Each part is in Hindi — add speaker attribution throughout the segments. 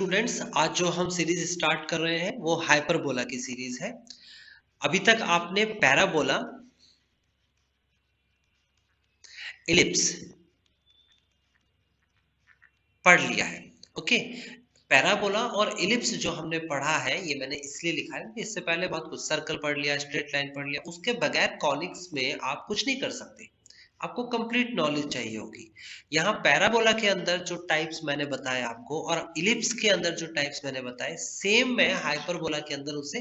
Speaker 1: स्टूडेंट्स, आज जो हम सीरीज स्टार्ट कर रहे हैं वो हाइपरबोला की सीरीज है। अभी तक आपने पैराबोला, इलिप्स पढ़ लिया है। ओके, पैराबोला और इलिप्स जो हमने पढ़ा है ये मैंने इसलिए लिखा है कि इससे पहले बहुत कुछ सर्कल पढ़ लिया, स्ट्रेट लाइन पढ़ लिया, उसके बगैर कॉनिक्स में आप कुछ नहीं कर सकते। आपको कंप्लीट नॉलेज चाहिए होगी। यहाँ पैराबोला के अंदर जो टाइप्स मैंने बताए आपको और इलिप्स के अंदर जो टाइप्स मैंने बताए, सेम मैं हाइपरबोला के अंदर उसे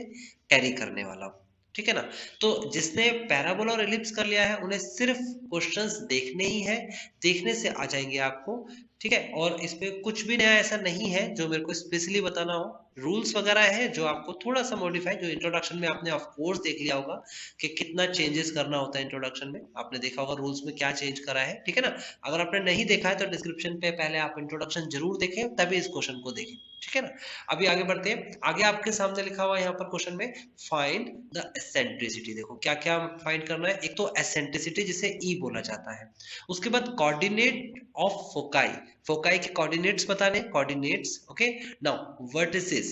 Speaker 1: कैरी करने वाला हूँ। ठीक है ना? तो जिसने पैराबोला और इलिप्स कर लिया है उन्हें सिर्फ क्वेश्चंस देखने ही है, देखने से आ जाएंगे आपको। ठीक है, और इसमें कुछ भी नया ऐसा नहीं है जो मेरे को स्पेशली बताना हो। रूल्स वगैरह है जो आपको थोड़ा सा मॉडिफाई, जो इंट्रोडक्शन में आपने ऑफ कोर्स देख लिया होगा कि कितना चेंजेस करना होता है। इंट्रोडक्शन में आपने देखा होगा रूल्स में क्या चेंज करा है। ठीक है ना? अगर आपने नहीं देखा है तो डिस्क्रिप्शन पे पहले आप इंट्रोडक्शन जरूर देखें, तभी इस क्वेश्चन को देखें। ठीक है ना? अभी आगे बढ़ते हैं। आगे आपके सामने लिखा हुआ है यहाँ पर क्वेश्चन में, फाइंड द एसेंट्रिसिटी। देखो क्या क्या फाइंड करना है। एक तो एसेंट्रिसिटी जिसे ई बोला जाता है, उसके बाद कोऑर्डिनेट ऑफ फोकाई, फोकाई के कोऑर्डिनेट्स बताने, coordinates. Okay, now vertices,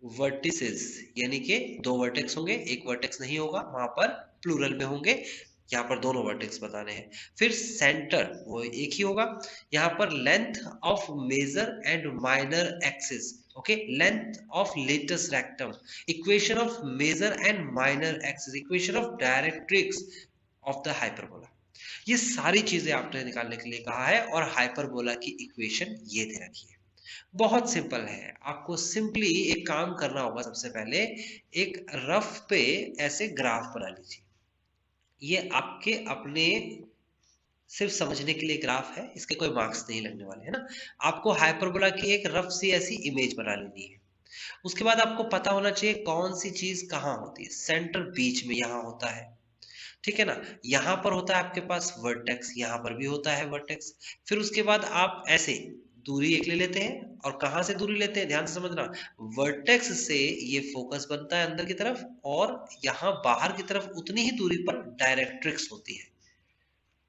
Speaker 1: vertices यानी कि दो वर्टेक्स होंगे, एक वर्टेक्स नहीं होगा, वहां पर प्लूरल में होंगे। यहाँ पर दोनों वर्टेक्स बताने हैं। फिर सेंटर वो एक ही होगा। यहाँ पर length of major and minor axis, okay, length of latus rectum, equation of major and minor axis, equation of directrix of the hyperbola. ये सारी चीजें आपने निकालने के लिए कहा है और हाइपरबोला की इक्वेशन ये दे रखी है। बहुत सिंपल है। आपको सिंपली एक काम करना होगा। सबसे पहले एक रफ पे ऐसे ग्राफ बना लीजिए। ये आपके अपने सिर्फ समझने के लिए ग्राफ है, इसके कोई मार्क्स नहीं लगने वाले, है ना? आपको हाइपरबोला की एक रफ सी ऐसी इमेज बना लेनी है। उसके बाद आपको पता होना चाहिए कौन सी चीज कहाँ होती है। सेंटर बीच में यहाँ होता है। ठीक है ना? यहाँ पर होता है आपके पास वर्टेक्स, यहाँ पर भी होता है वर्टेक्स। फिर उसके बाद आप ऐसे दूरी एक ले लेते हैं, और कहाँ से दूरी लेते हैं ध्यान से समझना। वर्टेक्स से ये फोकस बनता है अंदर की तरफ, और यहाँ बाहर की तरफ उतनी ही दूरी पर डायरेक्ट्रिक्स होती है।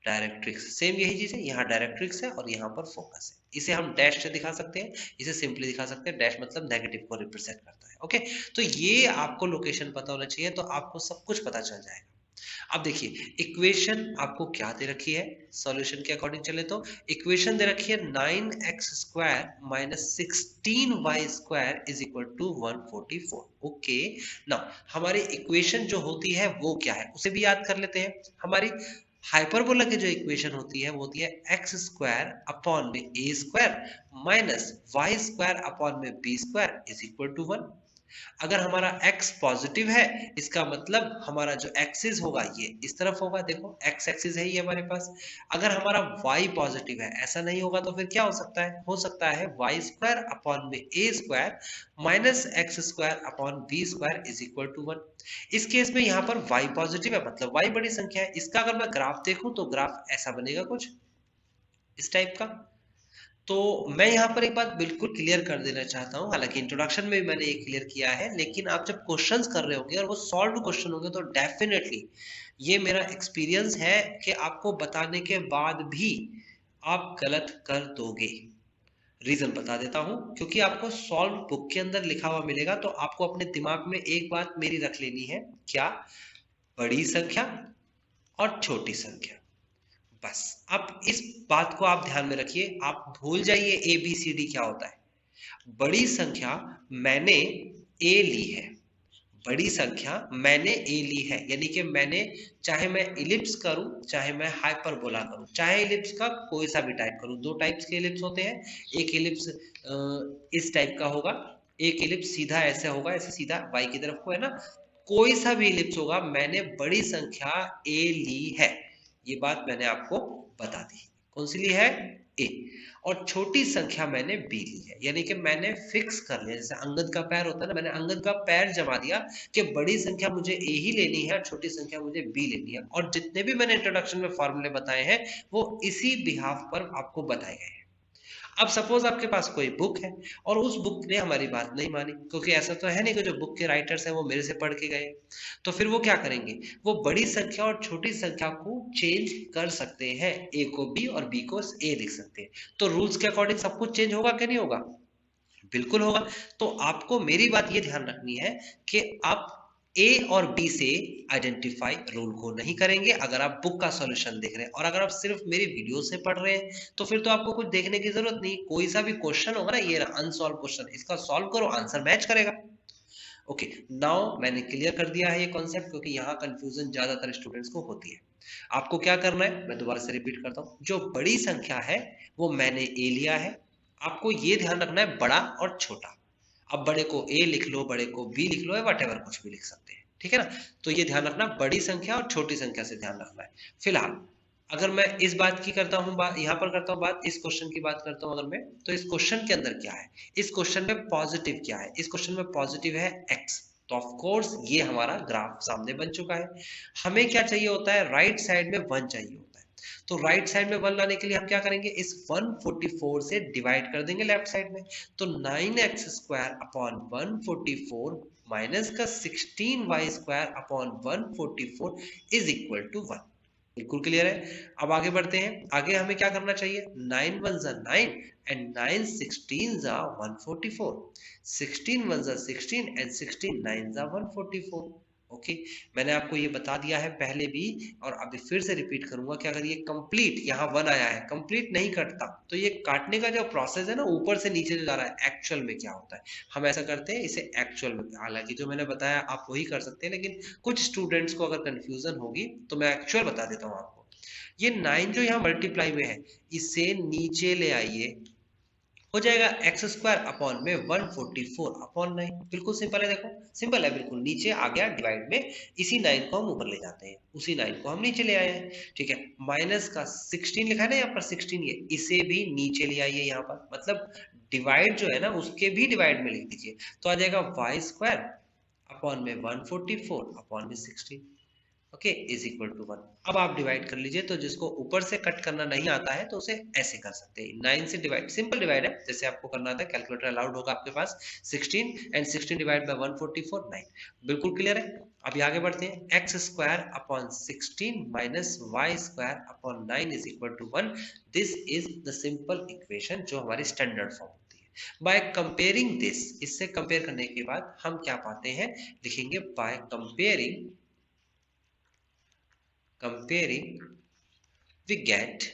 Speaker 1: डायरेक्ट्रिक्स सेम यही चीज है, यहाँ डायरेक्ट्रिक्स है और यहाँ पर फोकस है। इसे हम डैश से दिखा सकते हैं, इसे सिंपली दिखा सकते हैं। डैश मतलब नेगेटिव को रिप्रेजेंट करता है। ओके, तो ये आपको लोकेशन पता होना चाहिए, तो आपको सब कुछ पता चल जाएगा। अब देखिए इक्वेशन आपको क्या दे रखी है। सॉल्यूशन के अकॉर्डिंग चले तो इक्वेशन दे रखी है 9x² minus 16y² is equal to 144। Okay, now हमारी इक्वेशन जो होती है वो क्या है उसे भी याद कर लेते हैं। हमारी हाइपरबोला की जो इक्वेशन होती है वो होती है x² अपॉन में a² माइनस y² अपॉन में b² इज इक्वल टू 1। अगर हमारा x पॉजिटिव है, इसका मतलब हमारा जो एक्सिस होगा ये इस तरफ होगा। देखो x एक्सिस है ये हमारे पास। अगर हमारा y पॉजिटिव है, ऐसा नहीं होगा तो फिर क्या हो सकता है? हो सकता है y² अपॉन में a² minus x² upon b² is equal to 1। इस केस में यहाँ पर y पॉजिटिव है, मतलब y बड़ी संख्या है। इसका अगर मैं ग्राफ देखूं तो ग्राफ ऐसा बनेगा, कुछ इस टाइप का। तो मैं यहाँ पर एक बात बिल्कुल क्लियर कर देना चाहता हूँ, हालांकि इंट्रोडक्शन में भी मैंने ये क्लियर किया है, लेकिन आप जब क्वेश्चंस कर रहे होंगे और वो सॉल्व क्वेश्चन होंगे तो डेफिनेटली ये मेरा एक्सपीरियंस है कि आपको बताने के बाद भी आप गलत कर दोगे। रीजन बता देता हूँ, क्योंकि आपको सॉल्व बुक के अंदर लिखा हुआ मिलेगा, तो आपको अपने दिमाग में एक बात मेरी रख लेनी है। क्या? बड़ी संख्या और छोटी संख्या। बस अब इस बात को आप ध्यान में रखिए। आप भूल जाइए ए बी सी डी क्या होता है। बड़ी संख्या मैंने ए ली है, बड़ी संख्या मैंने ए ली है, यानी कि मैंने, चाहे मैं इलिप्स करूं चाहे मैं हाइपरबोला करूं, चाहे इलिप्स का कोई सा भी टाइप करूं। दो टाइप्स के इलिप्स होते हैं। एक इलिप्स इस टाइप का होगा, एक इलिप्स सीधा ऐसे होगा, ऐसे सीधा वाई की तरफ को, है ना? कोई सा भी इलिप्स होगा, मैंने बड़ी संख्या ए ली है। ये बात मैंने आपको बता दी। कौन सी ली है? ए। और छोटी संख्या मैंने बी ली है, यानी कि मैंने फिक्स कर लिया। जैसे अंगद का पैर होता है ना, मैंने अंगद का पैर जमा दिया कि बड़ी संख्या मुझे ए ही लेनी है और छोटी संख्या मुझे बी लेनी है। और जितने भी मैंने इंट्रोडक्शन में फॉर्मूले बताए हैं वो इसी बिहाफ पर आपको बताए गए हैं। अब सपोज आपके पास कोई बुक है और उस बुक ने हमारी बात नहीं मानी, क्योंकि ऐसा तो है नहीं कि जो बुक के राइटर्स हैं वो मेरे से पढ़ के गए, तो फिर वो क्या करेंगे, वो बड़ी संख्या और छोटी संख्या को चेंज कर सकते हैं, ए को बी और बी को ए लिख सकते हैं। तो रूल्स के अकॉर्डिंग सब कुछ चेंज होगा कि नहीं होगा? बिल्कुल होगा। तो आपको मेरी बात ये ध्यान रखनी है कि आप ए और बी से आइडेंटिफाई रूल को नहीं करेंगे अगर आप बुक का सॉल्यूशन देख रहे हैं। और अगर आप सिर्फ मेरी वीडियो से पढ़ रहे हैं तो फिर तो आपको कुछ देखने की जरूरत नहीं, कोई सा भी क्वेश्चन होगा ना, ये अनसॉल्व क्वेश्चन, इसका सॉल्व करो, आंसर मैच करेगा। ओके, नाउ मैंने क्लियर कर दिया है ये कॉन्सेप्ट, क्योंकि यहाँ कंफ्यूजन ज्यादातर स्टूडेंट्स को होती है। आपको क्या करना है, मैं दोबारा से रिपीट करता हूँ, जो बड़ी संख्या है वो मैंने ए लिया है, आपको ये ध्यान रखना है बड़ा और छोटा। अब बड़े को ए लिख लो, बड़े को बी लिख लो, या वट कुछ भी लिख सकते हैं, ठीक है ना। तो ये ध्यान रखना, बड़ी संख्या और छोटी संख्या से ध्यान रखना है। फिलहाल अगर मैं इस बात की करता हूँ बात, यहाँ पर करता हूँ बात, इस क्वेश्चन की बात करता हूँ अगर मैं, तो इस क्वेश्चन के अंदर क्या है, इस क्वेश्चन में पॉजिटिव क्या है, इस क्वेश्चन में पॉजिटिव है एक्स। तो ऑफ कोर्स ये हमारा ग्राफ सामने बन चुका है। हमें क्या चाहिए होता है, राइट साइड में 1 चाहिए होता है। तो राइट साइड में 1 लाने के लिए हम क्या करेंगे, इस 144 से डिवाइड कर देंगे लेफ्ट साइड में। तो 9x² अपॉन 144 माइनस का 16y² upon 144 is equal to 1। बिल्कुल क्लियर है। अब आगे बढ़ते हैं, आगे हमें क्या करना चाहिए, 9 1 9 एंड 9 16 144, 16 1 16 एंड 16 9 144। ओके, मैंने आपको ये बता दिया है पहले भी, और अभी फिर से रिपीट करूंगा कि अगर ये कंप्लीट, यहाँ 1 आया है, कंप्लीट नहीं कटता, तो ये काटने का जो प्रोसेस है ना, ऊपर से नीचे जो जा रहा है, एक्चुअल में क्या होता है, हम ऐसा करते हैं इसे एक्चुअल में। हालांकि जो मैंने बताया आप वही कर सकते हैं, लेकिन कुछ स्टूडेंट्स को अगर कंफ्यूजन होगी तो मैं एक्चुअल बता देता हूँ आपको। ये 9 जो यहाँ मल्टीप्लाई में है, इसे नीचे ले आइए, हो जाएगा x² अपॉन में 144 अपॉन 9। बिल्कुल सिंपल है, देखो सिंपल है बिल्कुल, नीचे आ गया डिवाइड में, इसी 9 को हम ऊपर ले जाते हैं, उसी 9 को हम नीचे ले आए हैं, ठीक है। माइनस का 16 लिखा है ना यहाँ पर, 16 ये, इसे भी नीचे ले आइए यहाँ पर, मतलब डिवाइड जो है ना उसके भी डिवाइड में लिख दीजिए, तो आ जाएगा y² अपॉन में 144 अपॉन में 16, ओके, इज इक्वल टू 1। अब आप डिवाइड कर लीजिए, तो जिसको ऊपर से कट करना नहीं आता है तो उसे ऐसे कर सकते हैं, 9 से डिवाइड, सिंपल डिवाइड है, जैसे आपको करना था, कैलकुलेटर अलाउड होगा आपके पास, 16 एंड 16 डिवाइड बाय 144 9। बिल्कुल क्लियर है। अभी आगे बढ़ते हैं, x² upon 16 minus y² upon 9 is equal to 1। This is the simple equation जो हमारी स्टैंडर्ड फॉर्म होती है। बाय कंपेयरिंग दिस, इससे कंपेयर करने के बाद हम क्या पाते हैं, लिखेंगे by comparing we get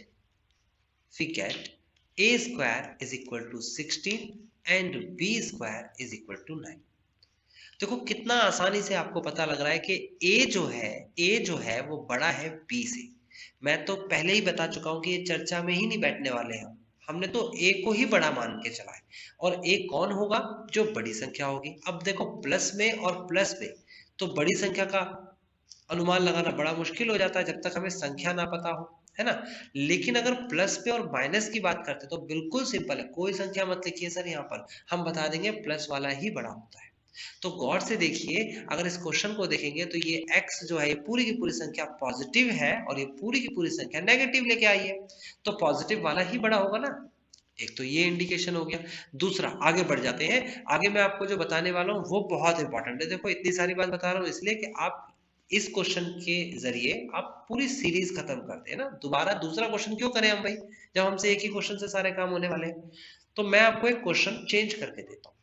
Speaker 1: a square is equal to 16 and b square is equal to 9। देखो कितना आसानी से आपको पता लग रहा है कि a जो है वो बड़ा है b से। मैं तो पहले ही बता चुका हूं कि ये चर्चा में ही नहीं बैठने वाले हैं, हमने तो a को ही बड़ा मान के चला है, और a कौन होगा, जो बड़ी संख्या होगी। अब देखो प्लस में और प्लस में तो बड़ी संख्या का अनुमान लगाना बड़ा मुश्किल हो जाता है जब तक हमें संख्या ना पता हो, है ना। लेकिन अगर प्लस पे और माइनस की बात करते तो बिल्कुल सिंपल है, कोई संख्या मत लिखिए सर, यहाँ पर हम बता देंगे प्लस वाला ही बड़ा होता है। तो गौर से देखिए, अगर इस क्वेश्चन को देखेंगे तो ये x जो है ये पूरी की पूरी संख्या पॉजिटिव है, और ये पूरी की पूरी संख्या नेगेटिव लेके आई है, तो पॉजिटिव वाला ही बड़ा होगा ना। एक तो ये इंडिकेशन हो गया। दूसरा, आगे बढ़ जाते हैं, आगे मैं आपको जो बताने वाला हूँ वो बहुत इंपॉर्टेंट है। देखो इतनी सारी बात बता रहा हूँ इसलिए कि आप इस क्वेश्चन के जरिए आप पूरी सीरीज खत्म करते हैं ना, दोबारा दूसरा क्वेश्चन क्यों करें हम भाई, जब हमसे एक ही क्वेश्चन से सारे काम होने वाले हैं। तो मैं आपको एक क्वेश्चन चेंज करके देता हूँ।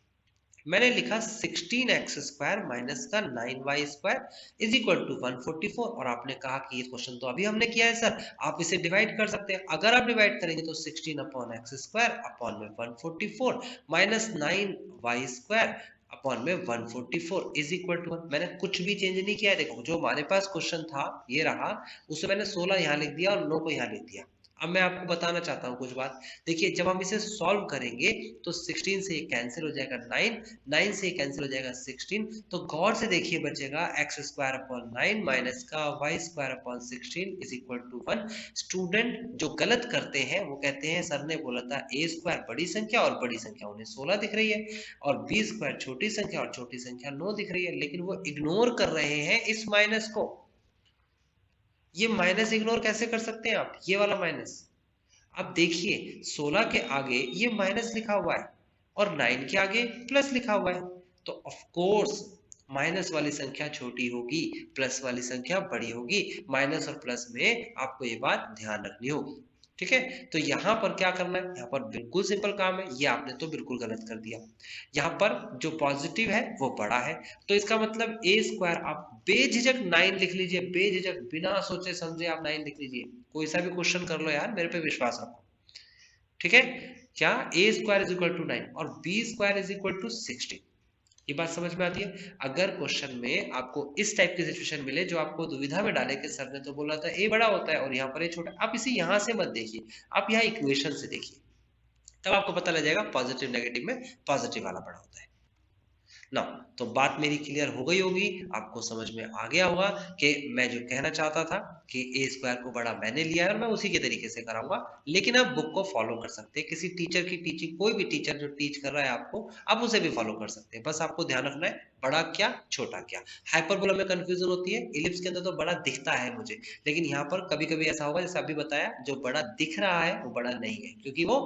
Speaker 1: मैंने लिखा 16x² माइनस का 9y² इज इक्वल टू 144, और आपने कहा कि ये क्वेश्चन तो अभी हमने किया है सर, आप इसे डिवाइड कर सकते हैं। अगर आप डिवाइड करेंगे तो 16 अपॉन x² अपॉन में 144 माइनस 9y² अपॉन में 144 इज इक्वल टू 1। मैंने कुछ भी चेंज नहीं किया है, देखो जो हमारे पास क्वेश्चन था ये रहा, उसे मैंने 16 यहाँ लिख दिया और 9 को यहाँ लिख दिया। अब मैं आपको बताना चाहता हूँ कुछ बात, देखिए जब हम इसे सॉल्व करेंगे तो 16 से ये कैंसिल हो जाएगा 9, 9 से ये कैंसिल हो जाएगा 16, तो गौर से देखिए बचेगा x² अपॉन 9 माइनस का y² upon 16 is equal to 1। Student जो गलत करते हैं वो कहते हैं सर ने बोला था a² बड़ी संख्या, और बड़ी संख्या उन्हें 16 दिख रही है, और b² छोटी संख्या और छोटी संख्या 9 दिख रही है, लेकिन वो इग्नोर कर रहे हैं इस माइनस को। ये माइनस इग्नोर कैसे कर सकते हैं आप, ये वाला माइनस। अब देखिए 16 के आगे ये माइनस लिखा हुआ है और 9 के आगे प्लस लिखा हुआ है, तो ऑफ कोर्स माइनस वाली संख्या छोटी होगी, प्लस वाली संख्या बड़ी होगी। माइनस और प्लस में आपको ये बात ध्यान रखनी होगी। ठीक है, तो यहाँ पर क्या करना है, यहाँ पर बिल्कुल सिंपल काम है, ये आपने तो बिल्कुल गलत कर दिया। यहाँ पर जो पॉजिटिव है वो बड़ा है, तो इसका मतलब ए स्क्वायर, आप बेझिझक 9 लिख लीजिए, बेझिझक बिना सोचे समझे आप 9 लिख लीजिए। कोई सा भी क्वेश्चन कर लो यार, मेरे पे विश्वास रखो। ठीक है, क्या a square is equal to 9 और b square is equal to 16। ये बात समझ में आती है। अगर क्वेश्चन में आपको इस टाइप की सिचुएशन मिले जो आपको दुविधा में डाले कि सर ने तो बोला था ए बड़ा होता है और यहाँ पर ए छोटा, आप इसे यहाँ से मत देखिए, आप यहाँ इक्वेशन से देखिए, तब आपको पता लग जाएगा पॉजिटिव नेगेटिव में पॉजिटिव वाला बड़ा होता है ना। तो बात मेरी क्लियर हो गई होगी, आपको समझ में आ गया होगा कि मैं जो कहना चाहता था कि ए स्क्वायर को बड़ा मैंने लिया है और मैं उसी के तरीके से कराऊंगा। लेकिन आप बुक को फॉलो कर सकते हैं, किसी टीचर की टीचिंग, कोई भी टीचर जो टीच कर रहा है आपको, आप उसे भी फॉलो कर सकते हैं। बस आपको ध्यान रखना है बड़ा क्या छोटा क्या। हाइपरबोला में कंफ्यूजन होती है, इलिप्स के अंदर तो बड़ा दिखता है मुझे, लेकिन यहाँ पर कभी कभी ऐसा होगा जैसे अभी बताया, जो बड़ा दिख रहा है वो बड़ा नहीं है, क्योंकि वो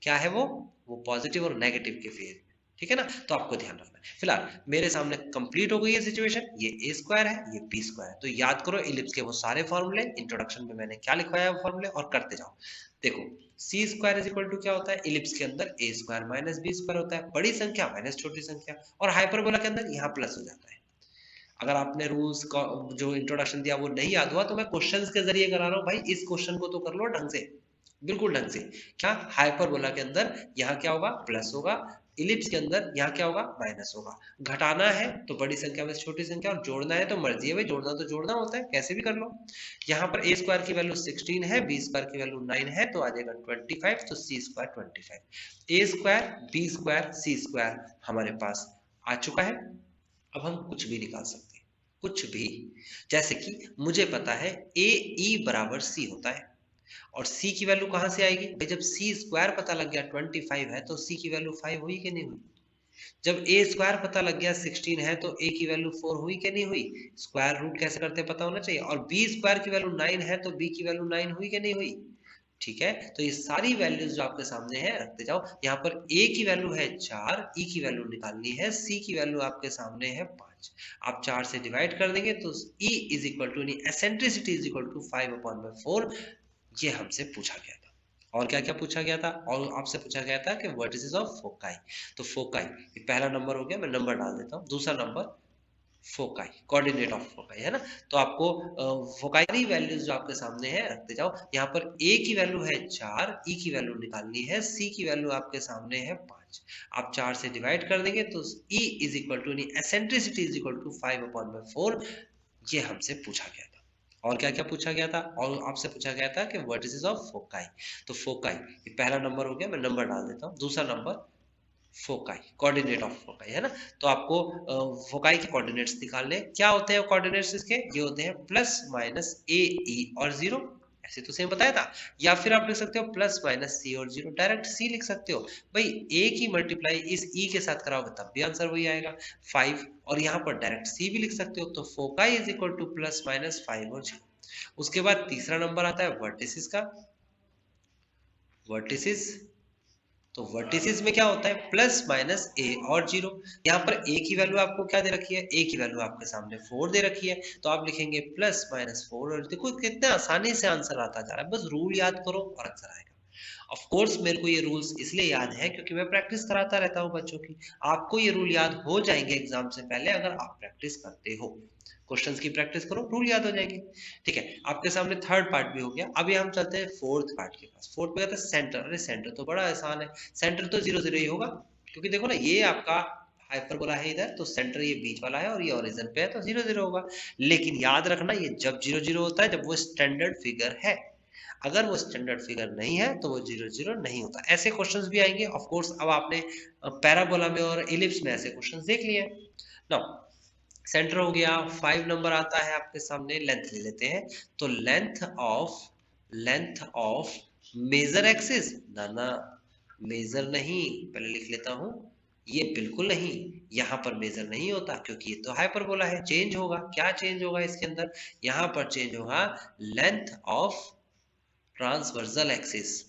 Speaker 1: क्या है, वो पॉजिटिव और नेगेटिव के फेज। ठीक है ना, तो आपको ध्यान रखना है। फिलहाल मेरे सामने कंप्लीट हो गई है सिचुएशन, ये ए स्क्वायर है, ये बी स्क्वायर है। तो याद करो इलिप्स के वो सारे फॉर्मूले, इंट्रोडक्शन में मैंने क्या लिखवाया है वो फॉर्मूले, और करते जाओ। देखो सी स्क्वायर इज इक्वल टू क्या होता है, इलिप्स के अंदर ए स्क्वायर माइनस बी स्क्वायर होता है, बड़ी संख्या माइनस छोटी संख्या, और हाइपरबोला के अंदर यहाँ प्लस हो जाता है। अगर आपने रूल्स का जो इंट्रोडक्शन दिया वो नहीं याद हुआ, तो मैं क्वेश्चंस के जरिए करा रहा हूँ भाई, इस क्वेश्चन को तो कर लो ढंग से, बिल्कुल ढंग से। क्या हाइपरबोला के अंदर यहाँ क्या होगा, प्लस होगा, इलिप्स के अंदर यहाँ क्या होगा, माइनस होगा। घटाना है तो बड़ी संख्या में छोटी संख्या, और जोड़ना है तो मर्जी है भाई, जोड़ना तो जोड़ना होता है, कैसे भी कर लो। यहाँ पर ए स्क्वायर की वैल्यू 16 है, बी स्क्वायर की वैल्यू 9 है, तो आ जाएगा 25, तो सी स्क्वायर 25। ए स्क्वायर बी स्क्वायर सी स्क्वायर हमारे पास आ चुका है। अब हम कुछ भी निकाल सकते हैं, कुछ भी। जैसे कि मुझे पता है ए ई बराबर सी होता है, और c की वैल्यू कहां से आएगी भाई, जब c स्क्वायर पता लग गया 25 है तो c की वैल्यू 5 हुई कि नहीं हुई। जब a स्क्वायर पता लग गया 16 है तो a की वैल्यू 4 हुई कि नहीं हुई। स्क्वायर रूट कैसे करते हैं पता होना चाहिए। और b स्क्वायर की वैल्यू 9 है तो b की वैल्यू 9 हुई कि नहीं हुई। ठीक है, तो ये सारी वैल्यूज जो आपके सामने है रखते जाओ। यहाँ पर a की वैल्यू है 4, e की वैल्यू निकालनी है, c की वैल्यू आपके सामने है 5। आप 4 से डिवाइड कर देंगे तो e is equal to eccentricity is equal to 5/4। ये हमसे पूछा गया था। और क्या क्या पूछा गया था, और आपसे पूछा गया था कि वर्टिसेस ऑफ फोकाई। तो फोकाई ये पहला नंबर हो गया, मैं नंबर डाल देता हूँ। दूसरा number foci, coordinate of foci है ना। तो आपको फोकाई वैल्यूज जो आपके सामने है रखते जाओ। यहाँ पर a की वैल्यू है 4, e की वैल्यू निकालनी है, c की वैल्यू आपके सामने है 5। आप 4 से डिवाइड कर देंगे तो e is equal to eccentricity is equal to 5/4। ये हमसे पूछा गया था। और क्या क्या पूछा गया था, और आपसे पूछा गया था कि वर्टिसेस ऑफ फोकाई। तो फोकाई ये पहला नंबर हो गया, मैं नंबर डाल देता हूँ। दूसरा number foci, coordinate of foci है ना। तो आपको फोकाई के कोऑर्डिनेट्स निकालने, क्या होते हैं कोऑर्डिनेट्स इसके, ये होते हैं प्लस माइनस ए ई और 0, ऐसे तो सेम बताया था। या फिर आप लिख सकते हो प्लस माइनस सी और 0, डायरेक्ट सी लिख सकते हो भाई। ए की मल्टीप्लाई इस ई के साथ कराओगे तब भी आंसर वही आएगा 5, और यहाँ पर डायरेक्ट सी भी लिख सकते हो। तो foci is equal two plus minus 5 और 0। उसके बाद तीसरा नंबर आता है वर्टिसिस का। वर्टिसिस, तो वर्टिसेस में क्या होता है, प्लस माइनस ए और 0। यहाँ पर ए की वैल्यू आपको क्या दे रखी है, ए की वैल्यू आपके सामने 4 दे रखी है, तो आप लिखेंगे प्लस माइनस 4। और देखो कितने आसानी से आंसर आता जा रहा है, बस रूल याद करो और आंसर आएगा। ऑफ कोर्स मेरे को ये रूल्स इसलिए याद है क्योंकि मैं प्रैक्टिस कराता रहता हूँ बच्चों की। आपको ये रूल याद हो जाएंगे एग्जाम से पहले अगर आप प्रैक्टिस करते हो। क्वेश्चंस की प्रैक्टिस करो, रूल याद हो जाएगी। ठीक है, आपके सामने थर्ड पार्ट भी हो गया। अभी हम चलते हैं फोर्थ पार्ट के पास। फोर्थ में कहते हैं सेंटर। अरे सेंटर तो बड़ा आसान है, सेंटर तो 0 0 ही होगा, क्योंकि देखो ना ये आपका हाइपरबोला है इधर, तो सेंटर ये बीच वाला है और ये ओरिजिन पे है, तो 0 0 होगा। लेकिन याद रखना ये जब 0 0 होता है जब वो स्टैंडर्ड फिगर है, अगर वो स्टैंडर्ड फिगर नहीं है तो वो 0 0 नहीं होता। ऐसे क्वेश्चंस भी आएंगे ऑफ कोर्स। अब आपने पैराबोला में और इलिप्स में ऐसे क्वेश्चंस देख लिए। नाउ सेंटर हो गया, 5 नंबर आता है आपके सामने। लेंथ ले लेते हैं, तो लेंथ ऑफ मेजर एक्सिस, ना ना मेजर नहीं, पहले लिख लेता हूं, ये बिल्कुल नहीं, यहां पर मेजर नहीं होता क्योंकि ये तो हाइपरबोला है। चेंज होगा, क्या चेंज होगा इसके अंदर, यहां पर चेंज होगा length of transversal axis.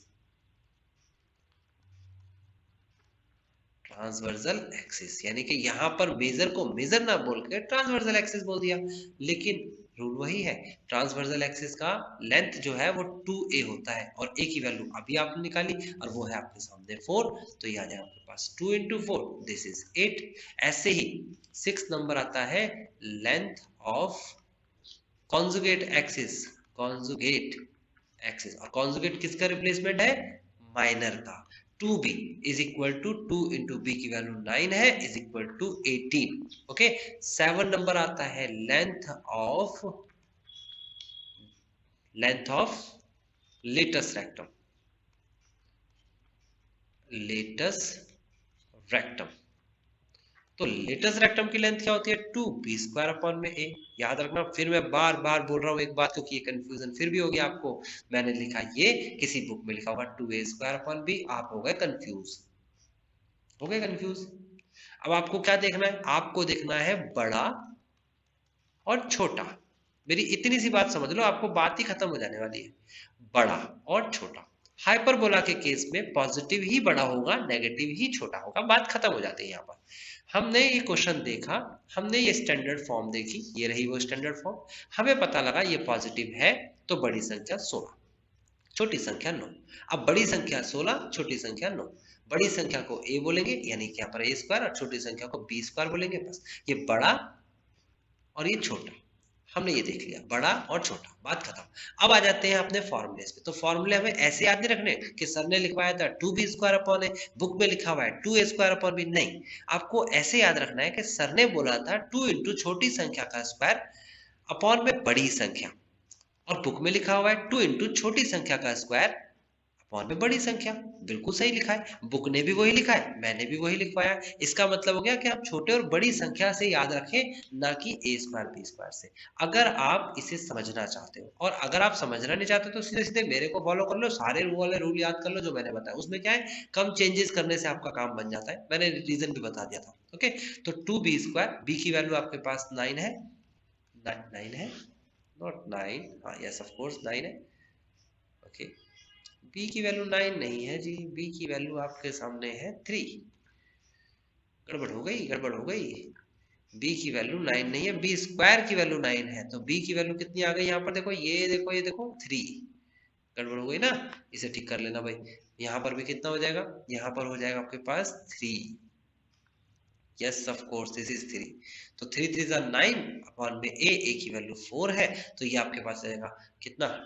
Speaker 1: Transversal axis, यानी कि यहाँ पर मेजर को मेजर ना बोल के ट्रांसवर्सल एक्सिस बोल दिया, लेकिन रूल वही है। ट्रांसवर्सल एक्सिस का लेंथ जो है वो 2a होता है और a की वैल्यू अभी आपने निकाली और वो है आपके सामने 4, तो ये आ जाएगा आपके पास 2 into 4 दिस इज 8। ऐसे ही 6 नंबर आता है length of conjugate axis, conjugate axis, और कॉन्जुगेट किसका रिप्लेसमेंट है, माइनर का। 2b is equal to 2 into b की वैल्यू 9 है is equal to 18। Okay, 7 number आता है length of latus rectum, latus rectum. तो लेटस रेक्टम की लेंथ क्या होती है, 2b² अपॉन में a। याद रखना, फिर मैं बार बार बोल रहा हूँ एक बात, क्योंकि ये कंफ्यूजन फिर भी हो गया आपको। मैंने लिखा ये, किसी बुक में लिखा होगा 2a² अपॉन b, आप हो गए कंफ्यूज, हो गए कंफ्यूज। अब आपको क्या देखना है, आपको देखना है बड़ा और छोटा। मेरी इतनी सी बात समझ लो, आपको बात ही खत्म हो जाने वाली है। बड़ा और छोटा, हाइपरबोला के केस में पॉजिटिव ही बड़ा होगा, नेगेटिव ही छोटा होगा, बात खत्म हो जाती है। यहाँ पर हमने ये क्वेश्चन देखा, हमने ये स्टैंडर्ड फॉर्म देखी, ये रही वो स्टैंडर्ड फॉर्म, हमें पता लगा ये पॉजिटिव है, तो बड़ी संख्या 16, छोटी संख्या 9। अब बड़ी संख्या 16, छोटी संख्या 9। बड़ी संख्या को a बोलेंगे, यानी कि यहाँ पर a², और छोटी संख्या को b² बोलेंगे। बस ये बड़ा और ये छोटा, हमने ये देख लिया, बड़ा और छोटा, बात खत्म। अब आ जाते हैं अपने फॉर्मूले पे। तो फॉर्मूले हमें ऐसे याद नहीं रखने कि सर ने लिखवाया था 2b² अपॉन ए, बुक में लिखा हुआ है 2a² अपॉन बी, नहीं। आपको ऐसे याद रखना है कि सर ने बोला था 2 इंटू छोटी संख्या का स्क्वायर अपॉन में बड़ी संख्या, और बुक में लिखा हुआ है 2 इंटू छोटी संख्या का स्क्वायर अपॉन में बड़ी संख्या। बिल्कुल सही लिखा है, बुक ने भी वही लिखा है, मैंने भी वही लिखवाया। इसका मतलब हो गया कि आप छोटे और बड़ी संख्या से याद रखें, ना कि a² b² से, अगर आप इसे समझना चाहते हो। और अगर आप समझना नहीं चाहते तो सीधे सीधे मेरे को फॉलो कर लो, सारे वाले रूल याद कर लो जो मैंने बताया। उसमें क्या है, कम चेंजेस करने से आपका काम बन जाता है, मैंने रीजन भी बता दिया था। ओके, तो 2b², b की वैल्यू आपके पास 9 है, 9 है, नॉट 9, हाँ यस ऑफ कोर्स 9 है। ओके, b की वैल्यू 9 नहीं है जी, b की वैल्यू आपके सामने है 3। गड़बड़ हो गई, गड़बड़ हो गई, b की वैल्यू 9 नहीं है, b² की वैल्यू 9 है, तो b की वैल्यू कितनी आ गई यहाँ पर, देखो ये देखो, ये देखो 3। गड़बड़ हो गई ना, इसे ठीक कर लेना भाई। यहाँ पर भी कितना हो जाएगा, यहाँ पर हो जाएगा आपके पास 3, yes of course this is 3। तो 3 3 जा 9 अपॉन में a की वैल्यू 4 है, तो ये आपके पास आएगा कितना,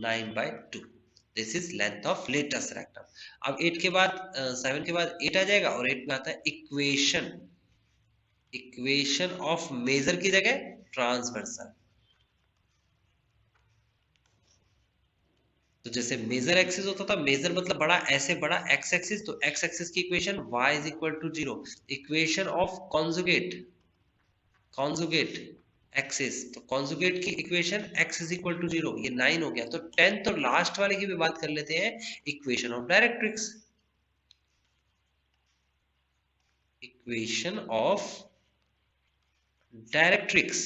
Speaker 1: 9/2। This is length of latus rectum. अब 8 के बाद 7 के बाद 8 आ जाएगा, और 8 में आता है इक्वेशन, इक्वेशन ऑफ मेजर की जगह ट्रांसवर्सल। तो जैसे मेजर एक्सिस होता था, मेजर मतलब बड़ा, ऐसे बड़ा एक्स एक्सिस, तो एक्स एक्सिस की equation y is equal to 0। Equation of conjugate, conjugate axis, तो कॉन्जुगेट की equation x is equal to 0, ये 9 हो गया। तो 10th और लास्ट वाले की भी बात कर लेते हैं, equation of directrix, equation of directrix.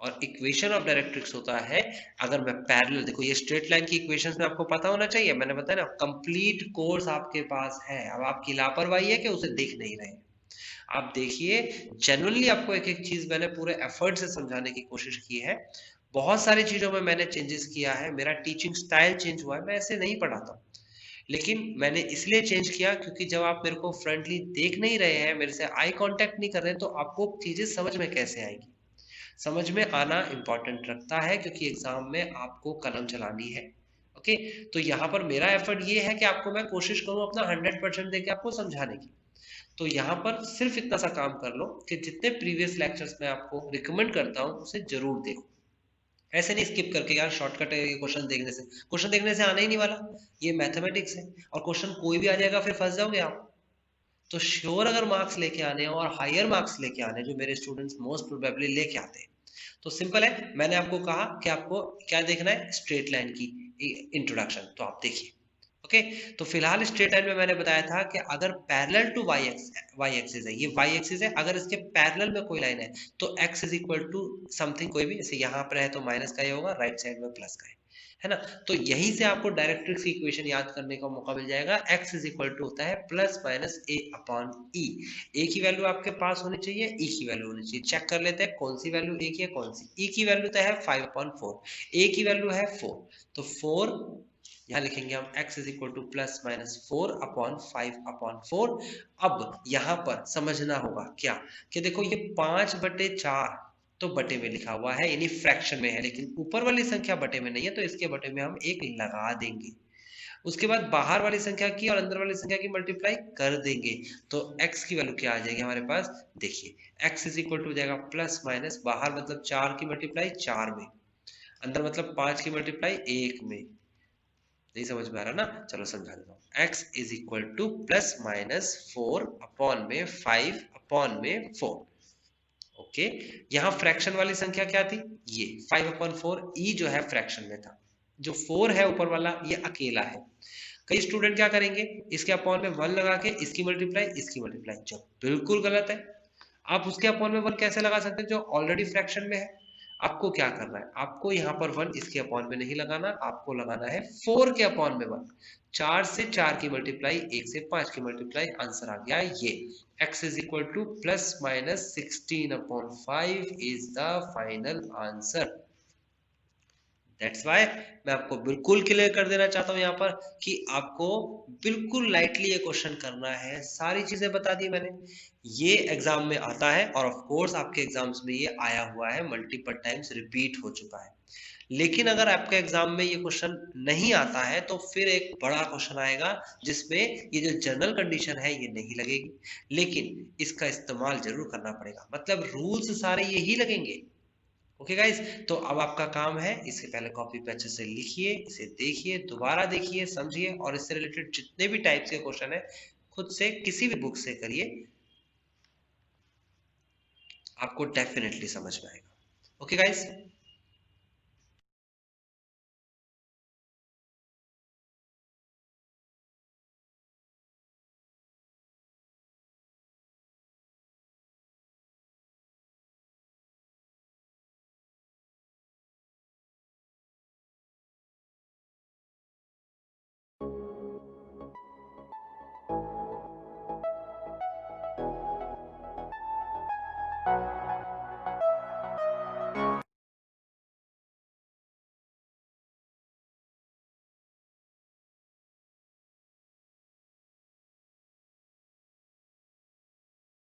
Speaker 1: और इक्वेशन ऑफ डायरेक्ट्रिक्स होता है, अगर मैं पैरेलल, देखो ये स्ट्रेट लाइन की इक्वेशंस में आपको पता होना चाहिए, मैंने बताया ना, कंप्लीट कोर्स आपके पास है। अब आपकी लापरवाही है कि उसे देख नहीं रहे। आप देखिए, जेन्युइनली आपको एक एक चीज मैंने पूरे एफर्ट से समझाने की कोशिश की है। बहुत सारी चीजों में मैंने चेंजेस किया है, मेरा टीचिंग स्टाइल चेंज हुआ है, मैं ऐसे नहीं पढ़ाता, लेकिन मैंने इसलिए चेंज किया क्योंकि जब आप मेरे को फ्रंटली देख नहीं रहे हैं, मेरे से आई कांटेक्ट नहीं कर रहे हैं, तो आपको चीजें समझ में कैसे आएगी। समझ में आना इंपॉर्टेंट रखता है, क्योंकि एग्जाम में आपको कलम चलानी है। ओके, तो यहाँ पर मेरा एफर्ट ये है कि आपको मैं कोशिश करूँ अपना 100% देके आपको समझाने की। तो यहाँ पर सिर्फ इतना सा काम कर लो कि जितने प्रीवियस लेक्चर्स में आपको रिकमेंड करता हूँ उसे जरूर देखो। ऐसे नहीं स्किप करके यार, शॉर्टकट है ये, क्वेश्चन देखने से आना ही नहीं वाला, ये मैथमेटिक्स है, और क्वेश्चन कोई भी आ जाएगा, फिर फंस जाओगे आप। तो श्योर अगर मार्क्स लेके आने हैं और हायर मार्क्स लेके आने, जो मेरे स्टूडेंट्स मोस्ट प्रोबेबली लेके आते हैं, तो सिंपल है, मैंने आपको कहा कि आपको क्या देखना है, स्ट्रेट लाइन की इंट्रोडक्शन, तो आप देखिए। ओके, तो फिलहाल स्ट्रेट लाइन में मैंने बताया था कि अगर पैरेलल टू वाई एक्सिस है, ये वाई एक्सिस है, अगर इसके पैरेलल में कोई लाइन है तो x is equal to something, कोई भी, जैसे यहाँ पर है तो माइनस का ही होगा, राइट साइड में प्लस का है। है ना। तो यहीं से आपको डायरेक्ट्रिक्स की इक्वेशन याद करने का मौका मिल जाएगा। x इज इक्वल टू होता है प्लस माइनस a अपॉन ई। ए की वैल्यू आपके पास होनी चाहिए, ई की वैल्यू होनी चाहिए। चेक कर लेते हैं कौन सी वैल्यू ए की है, कौन सी। ई की वैल्यू तो है 5/4, ए की वैल्यू है 4, तो 4 यहाँ लिखेंगे हम x is equal two plus minus 4/5/4। अब यहाँ पर समझना होगा क्या कि देखो ये 5/4 तो बटे में लिखा हुआ है, यानी फ्रैक्शन में है, लेकिन ऊपर वाली संख्या बटे में नहीं है, तो इसके बटे में हम एक लगा देंगे। उसके बाद बाहर वाली संख्या की और अंदर वाली संख्या की मल्टीप्लाई कर देंगे, तो x की वैल्यू क्या आ जाएगी हमारे पास। देखिए x इज इक्वल टू हो जाएगा प्लस माइनस, बाहर मतलब 4 की मल्टीप्लाई 4 में, अंदर मतलब 5 की मल्टीप्लाई 1 में। नहीं समझ में आ रहा ना, चलो समझा देता हूँ। x is equal two plus minus 4 upon में 5 अपॉन में 4। ओके, यहाँ फ्रैक्शन वाली संख्या क्या थी, ये 5/4। ई जो है फ्रैक्शन में था, जो 4 है ऊपर वाला ये अकेला है। कई स्टूडेंट क्या करेंगे, इसके अपॉन में 1 लगा के इसकी मल्टीप्लाई इसकी मल्टीप्लाई, जो बिल्कुल गलत है। आप उसके अपॉन में 1 कैसे लगा सकते हैं जो ऑलरेडी फ्रैक्शन में है। आपको क्या करना है, आपको यहाँ पर 1 इसके अपॉन में नहीं लगाना, आपको लगाना है 4 के अपॉन में 1। 4 से 4 की मल्टीप्लाई, 1 से 5 की मल्टीप्लाई, आंसर आ गया ये। x is equal two plus minus 16/5 is the final answer. That's why मैं आपको बिल्कुल क्लियर कर देना चाहता हूं यहाँ पर कि आपको बिल्कुल लाइटली ये क्वेश्चन करना है। सारी चीजें बता दी मैंने, ये एग्जाम में आता है और ऑफ कोर्स आपके एग्जाम्स में ये आया हुआ है, मल्टीपल टाइम्स रिपीट हो चुका है। लेकिन अगर आपके एग्जाम में ये क्वेश्चन नहीं आता है तो फिर एक बड़ा क्वेश्चन आएगा जिसमें ये जो जनरल कंडीशन है ये नहीं लगेगी, लेकिन इसका इस्तेमाल जरूर करना पड़ेगा, मतलब रूल्स सारे यही लगेंगे। ओके गाइस, तो अब आपका काम है, इससे पहले कॉपी पे अच्छे से लिखिए, इसे देखिए, दोबारा देखिए, समझिए, और इससे रिलेटेड जितने भी टाइप्स के क्वेश्चन है खुद से किसी भी बुक से करिए, आपको डेफिनेटली समझ में आएगा। Okay guys.